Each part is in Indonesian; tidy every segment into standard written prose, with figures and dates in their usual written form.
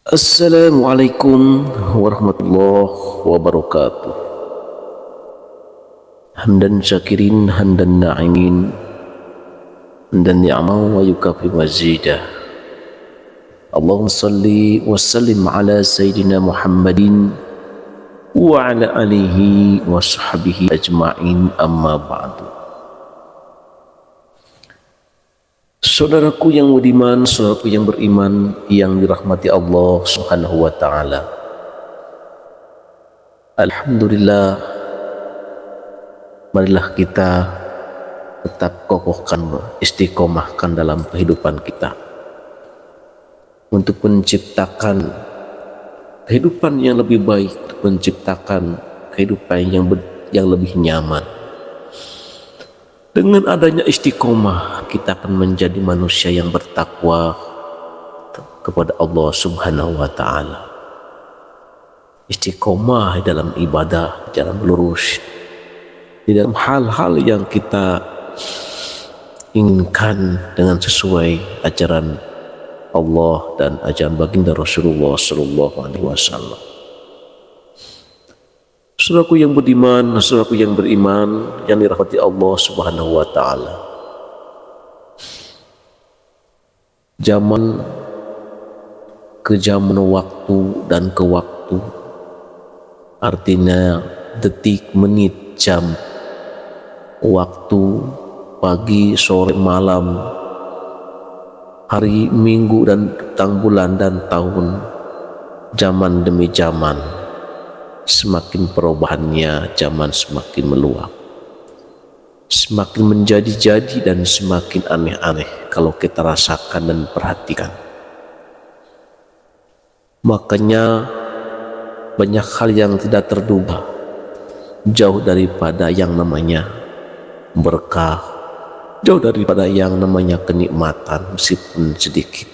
Assalamualaikum warahmatullahi wabarakatuh. Hamdan syakirin, hamdan na'imin, hamdan ni'ama wa yukafi mazidah. Allahumma salli wa sallim ala Sayyidina Muhammadin wa ala alihi wa sahbihi ajma'in, amma ba'du. Saudaraku yang budiman, saudaraku yang beriman, yang dirahmati Allah Subhanahu wa ta'ala. Alhamdulillah, marilah kita tetap kokohkan, istiqomahkan dalam kehidupan kita untuk menciptakan kehidupan yang lebih baik, untuk menciptakan kehidupan yang lebih nyaman. Dengan adanya istiqomah, kita akan menjadi manusia yang bertakwa kepada Allah Subhanahu wa ta'ala. Istiqomah dalam ibadah, jalan lurus, di dalam hal-hal yang kita inginkan dengan sesuai ajaran Allah dan ajaran baginda Rasulullah sallallahu alaihi wasallam. Saudaraku yang budiman, saudaraku yang beriman, yang dirahmati Allah Subhanahu wa ta'ala. Zaman ke zaman, waktu dan ke waktu, artinya detik, menit, jam, waktu, pagi, sore, malam, hari, minggu, dan tang bulan dan tahun, zaman demi zaman. Semakin perubahannya, zaman semakin meluap, semakin menjadi-jadi dan semakin aneh-aneh kalau kita rasakan dan perhatikan. Makanya banyak hal yang tidak terduga, jauh daripada yang namanya berkah, jauh daripada yang namanya kenikmatan meskipun sedikit.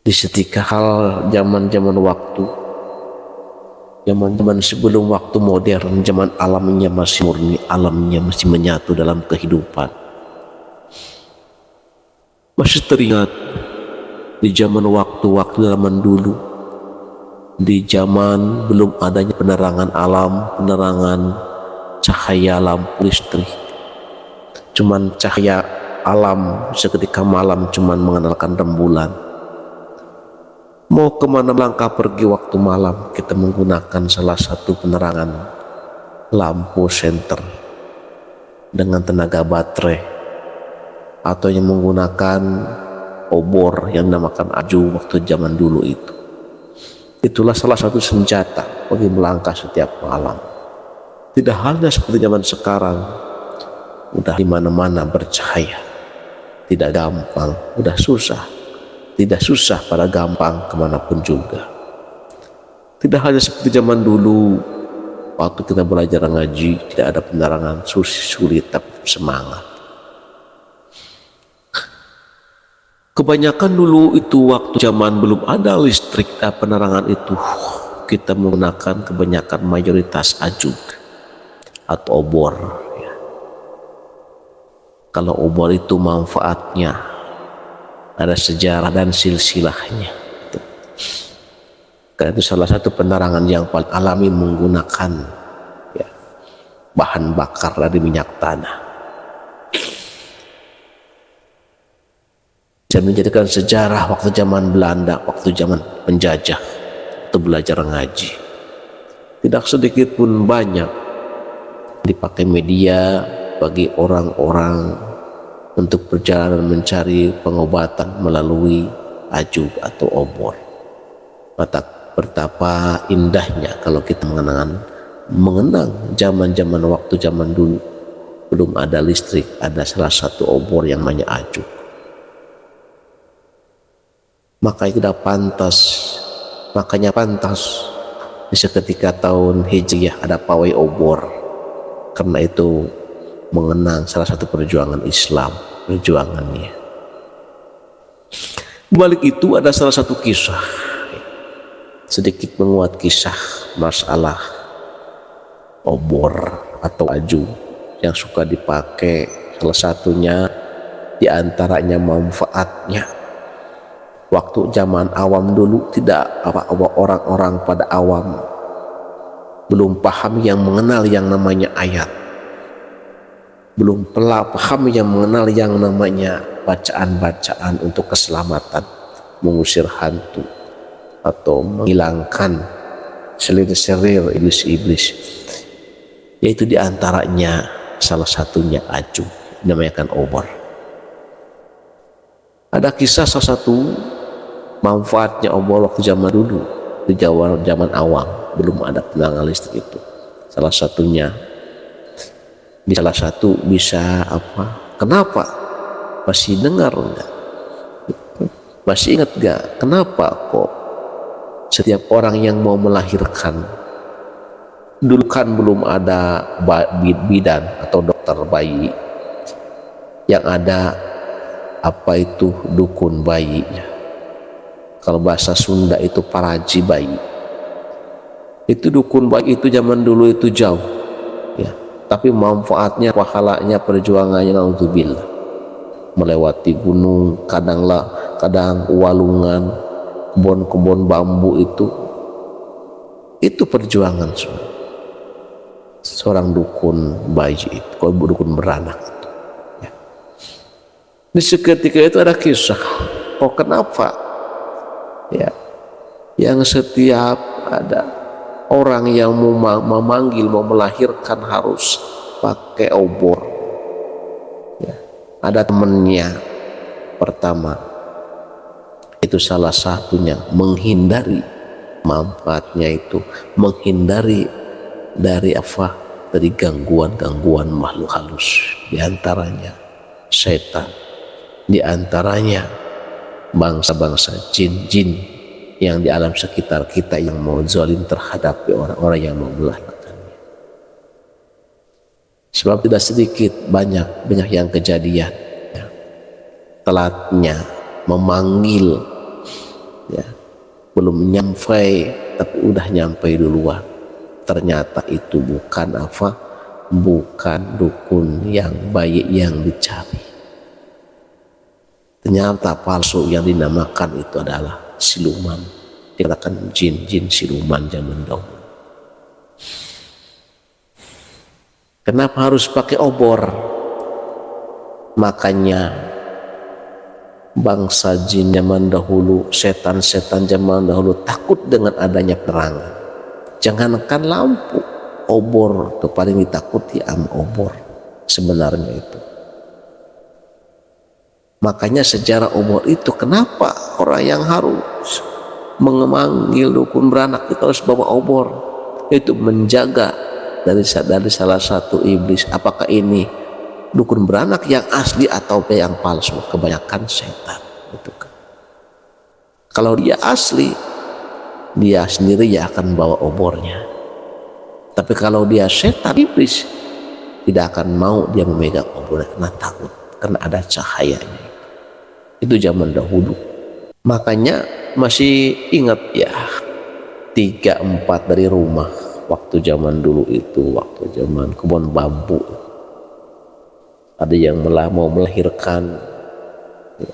Di setika hal zaman-zaman waktu, zaman-zaman sebelum waktu modern, zaman alamnya masih murni, alamnya masih menyatu dalam kehidupan. Masih teringat di zaman waktu-waktu zaman dulu, di zaman belum adanya penerangan alam, penerangan cahaya lampu listrik, cuman cahaya alam seketika malam, cuman mengandalkan rembulan. Mau kemana melangkah pergi waktu malam, kita menggunakan salah satu penerangan lampu senter dengan tenaga baterai, atau yang menggunakan obor yang dinamakan aju waktu zaman dulu itu. Itulah salah satu senjata bagi melangkah setiap malam. Tidak halnya seperti zaman sekarang, udah di mana-mana bercahaya, tidak gampang, udah susah. Tidak susah pada gampang kemanapun juga. Tidak hanya seperti zaman dulu, waktu kita belajar ngaji, tidak ada penerangan, sulit tapi semangat. Kebanyakan dulu itu waktu zaman belum ada listrik dan penerangan itu, kita menggunakan kebanyakan mayoritas ajuk atau obor. Kalau obor itu manfaatnya ada sejarah dan silsilahnya. Karena itu salah satu penerangan yang paling alami menggunakan bahan bakar dari minyak tanah. Saya menjadikan sejarah waktu zaman Belanda, waktu zaman penjajah, waktu belajar ngaji. Tidak sedikit pun banyak dipakai media bagi orang-orang untuk perjalanan mencari pengobatan melalui aju atau obor. Betapa indahnya kalau kita mengenang zaman-zaman waktu zaman dulu belum ada listrik, ada salah satu obor yang namanya aju. Makanya pantas di seketika tahun Hijriah ada pawai obor, karena itu mengenang salah satu perjuangan Islam, perjuangannya. Balik itu ada salah satu kisah, sedikit menguat kisah masalah obor atau aju yang suka dipakai. Salah satunya di antaranya manfaatnya Waktu zaman awam dulu tidak orang-orang pada awam belum paham yang mengenal yang namanya ayat, belum paham yang mengenal yang namanya bacaan-bacaan untuk keselamatan, mengusir hantu atau menghilangkan selir-selir iblis-iblis. Yaitu diantaranya salah satunya aju, dinamakan obor. Ada kisah salah satu manfaatnya obor waktu zaman dulu, di zaman awam belum ada tenaga listrik itu. Salah satunya di salah satu bisa apa? Kenapa? Masih dengar enggak? Masih ingat enggak? Kenapa kok setiap orang yang mau melahirkan, dulu kan belum ada bidan atau dokter bayi, yang ada apa itu dukun bayi. Kalau bahasa Sunda itu paraji bayi. Itu dukun bayi itu zaman dulu itu jauh, ya. Tapi manfaatnya, pahalanya, perjuangannya naudzubillah. Melewati gunung, kadang walungan, kebun-kebun bambu itu perjuangan seorang dukun bayi itu, kalau dukun beranak itu, ya. Di seketika itu ada kisah, kenapa? Ya, yang setiap ada orang yang mau memanggil, mau melahirkan harus pakai obor, ya. Ada temennya pertama itu, salah satunya menghindari manfaatnya itu, menghindari dari apa, dari gangguan makhluk halus, diantaranya setan, diantaranya bangsa-bangsa jin yang di alam sekitar kita yang mau zalim terhadap orang-orang yang mau melahirkannya. Sebab tidak sedikit, banyak yang kejadian, ya, telatnya memanggil, ya, belum nyampe tapi udah nyampe duluan. Ternyata itu bukan dukun yang baik yang dicari. Ternyata palsu, yang dinamakan itu adalah siluman. Dikatakan jin siluman zaman dahulu. Kenapa harus pakai obor? Makanya bangsa jin zaman dahulu, setan-setan zaman dahulu takut dengan adanya perangan. Jangankan lampu, obor itu paling ditakuti sama obor sebenarnya itu. Makanya sejarah obor itu, kenapa orang yang harus memanggil dukun beranak itu harus bawa obor? Itu menjaga dari salah satu iblis. Apakah ini dukun beranak yang asli atau yang palsu? Kebanyakan setan itu kan. Kalau dia asli, dia sendiri ya akan bawa obornya. Tapi kalau dia setan, iblis, tidak akan mau dia memegang obornya karena takut, karena ada cahayanya. Itu zaman dahulu. Makanya masih ingat ya, 3-4 dari rumah waktu zaman dulu itu, waktu zaman kebun bambu, ada yang mau melahirkan, ya,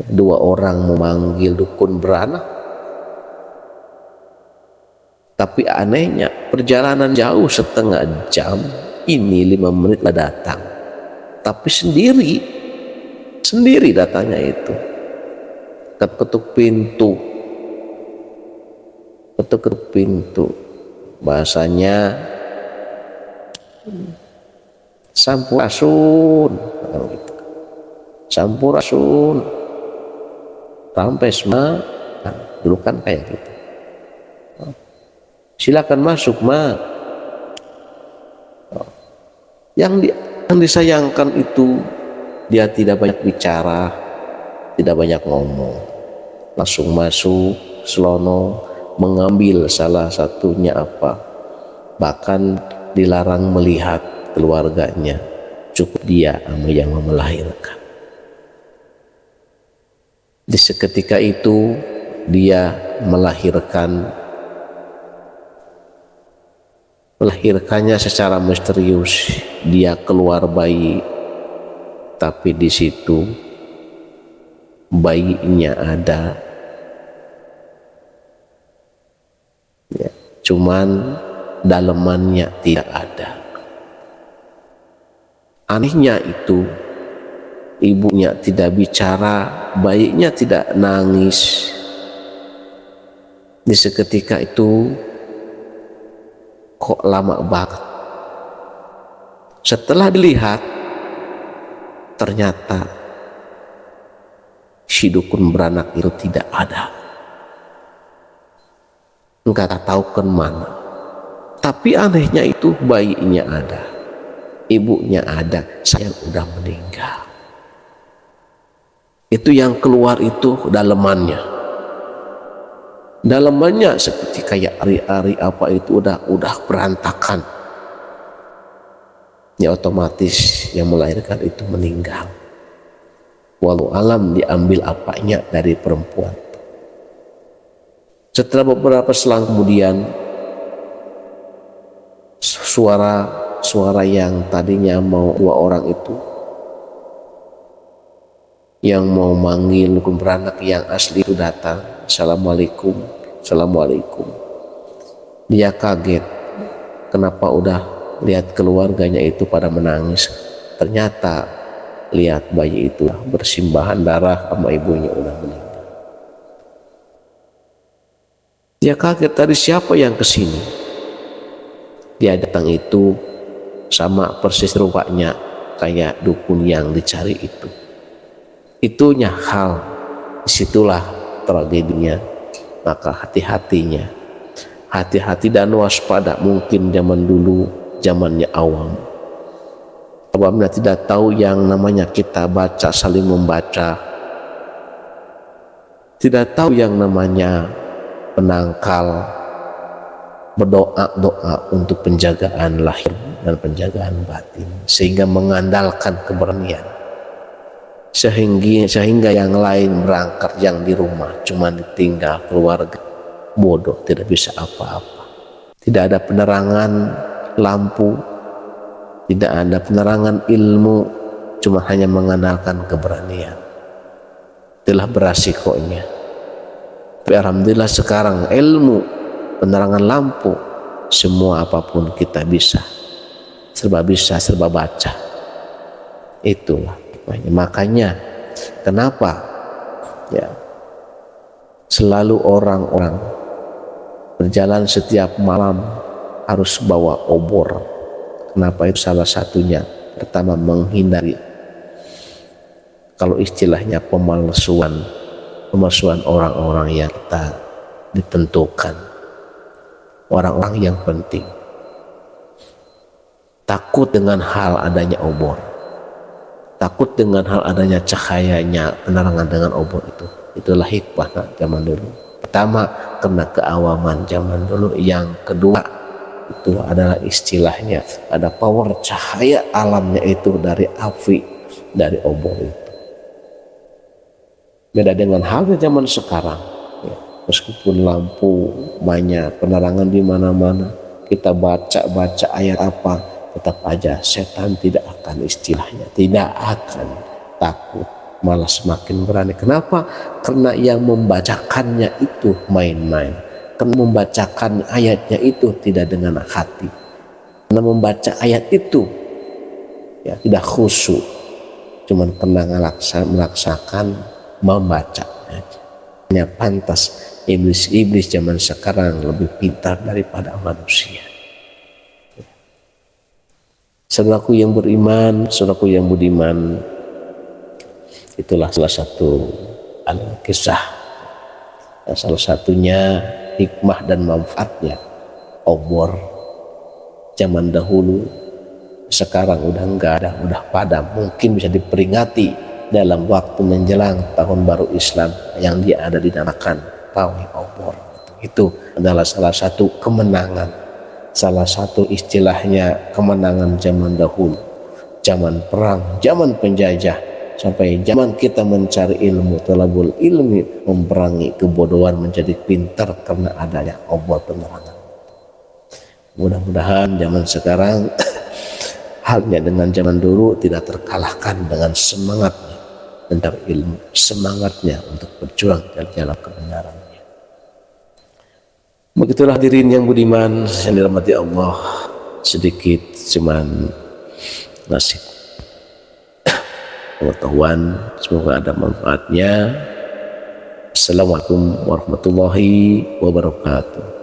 ya, 2 orang memanggil dukun beranak. Tapi anehnya perjalanan jauh setengah jam, ini 5 menit lah datang. Tapi sendiri datanya itu, ketuk pintu, bahasanya sampurasun, rampes ma, dulu kan kayak gitu. Silakan masuk ma. Yang disayangkan itu dia tidak banyak bicara, tidak banyak ngomong, langsung masuk selonong, mengambil salah satunya bahkan dilarang melihat keluarganya, cukup dia sama yang melahirkan. Di seketika itu dia melahirkannya secara misterius. Dia keluar bayi, tapi di situ bayinya ada, ya, cuman dalemannya tidak ada. Anehnya itu, ibunya tidak bicara, bayinya tidak nangis. Di seketika itu kok lama banget. Setelah dilihat, ternyata si dukun beranak itu tidak ada. Enggak tahu ke mana. Tapi anehnya itu bayinya ada, ibunya ada, sayang udah meninggal. Itu yang keluar itu dalemannya. Dalemannya seperti kayak ari-ari apa itu udah berantakan. Ya otomatis yang melahirkan itu meninggal. Walau alam diambil apanya dari perempuan. Setelah beberapa selang kemudian, suara yang tadinya mau dua orang itu, yang mau manggil dukun beranak yang asli itu datang. Assalamualaikum, assalamualaikum. Dia kaget, kenapa udah lihat keluarganya itu pada menangis. Ternyata lihat bayi itu bersimbahan darah sama ibunya udah meninggal. Dia kaget, tadi siapa yang kesini? Dia datang itu sama persis rupanya kayak dukun yang dicari itu. Itunya hal, disitulah tragedinya. Maka hati-hatinya, hati-hati dan waspada. Mungkin zaman dulu, zamannya awam, apabila tidak tahu yang namanya kita baca, saling membaca, tidak tahu yang namanya penangkal, berdoa-doa untuk penjagaan lahir dan penjagaan batin, sehingga mengandalkan keberanian, sehingga yang lain berangkat, yang di rumah cuma ditinggal keluarga bodoh, tidak bisa apa-apa. Tidak ada penerangan lampu, tidak ada penerangan ilmu, cuma hanya mengandalkan keberanian. Itulah beresikonya. Tapi alhamdulillah sekarang ilmu, penerangan lampu, semua apapun kita bisa, serba baca. Itulah makanya kenapa ya selalu orang-orang berjalan setiap malam harus bawa obor. Kenapa? Itu salah satunya, pertama menghindari, kalau istilahnya pemalsuan orang-orang yang kita ditentukan, orang-orang yang penting. Takut dengan hal adanya obor, takut dengan hal adanya cahayanya, penerangan dengan obor itu. Itulah hikmah zaman dulu. Pertama karena keawaman zaman dulu, yang kedua itu adalah istilahnya ada power cahaya alamnya itu dari api, dari obor itu. Beda dengan halnya zaman sekarang ya, meskipun lampu banyak, penerangan di mana-mana, kita baca ayat apa, tetap aja setan tidak akan, istilahnya tidak akan takut, malah semakin berani. Kenapa? Karena yang membacakannya itu main-main, karena membacakan ayatnya itu tidak dengan hati, karena membaca ayat itu ya tidak khusyuk, cuman karena melaksakan membaca aja. Hanya pantas iblis zaman sekarang lebih pintar daripada manusia. Saudaraku yang beriman, saudaraku yang budiman, itulah salah satu kisah, salah satunya hikmah dan manfaatnya obor zaman dahulu. Sekarang udah enggak ada, udah padam. Mungkin bisa diperingati dalam waktu menjelang tahun baru Islam yang dia ada dinamakan pawai obor. Itu adalah salah satu kemenangan, salah satu istilahnya kemenangan zaman dahulu, zaman perang, zaman penjajah, sampai zaman kita mencari ilmu, talabul ilmi, memerangi kebodohan menjadi pintar karena adanya obor penerangan. Mudah-mudahan zaman sekarang halnya dengan zaman dulu tidak terkalahkan dengan semangatnya, tentang ilmu, semangatnya untuk berjuang dalam kebenarannya. Begitulah hadirin yang budiman yang dirahmati Allah, sedikit cuman ngasih pengetahuan, semoga ada manfaatnya. Assalamualaikum warahmatullahi wabarakatuh.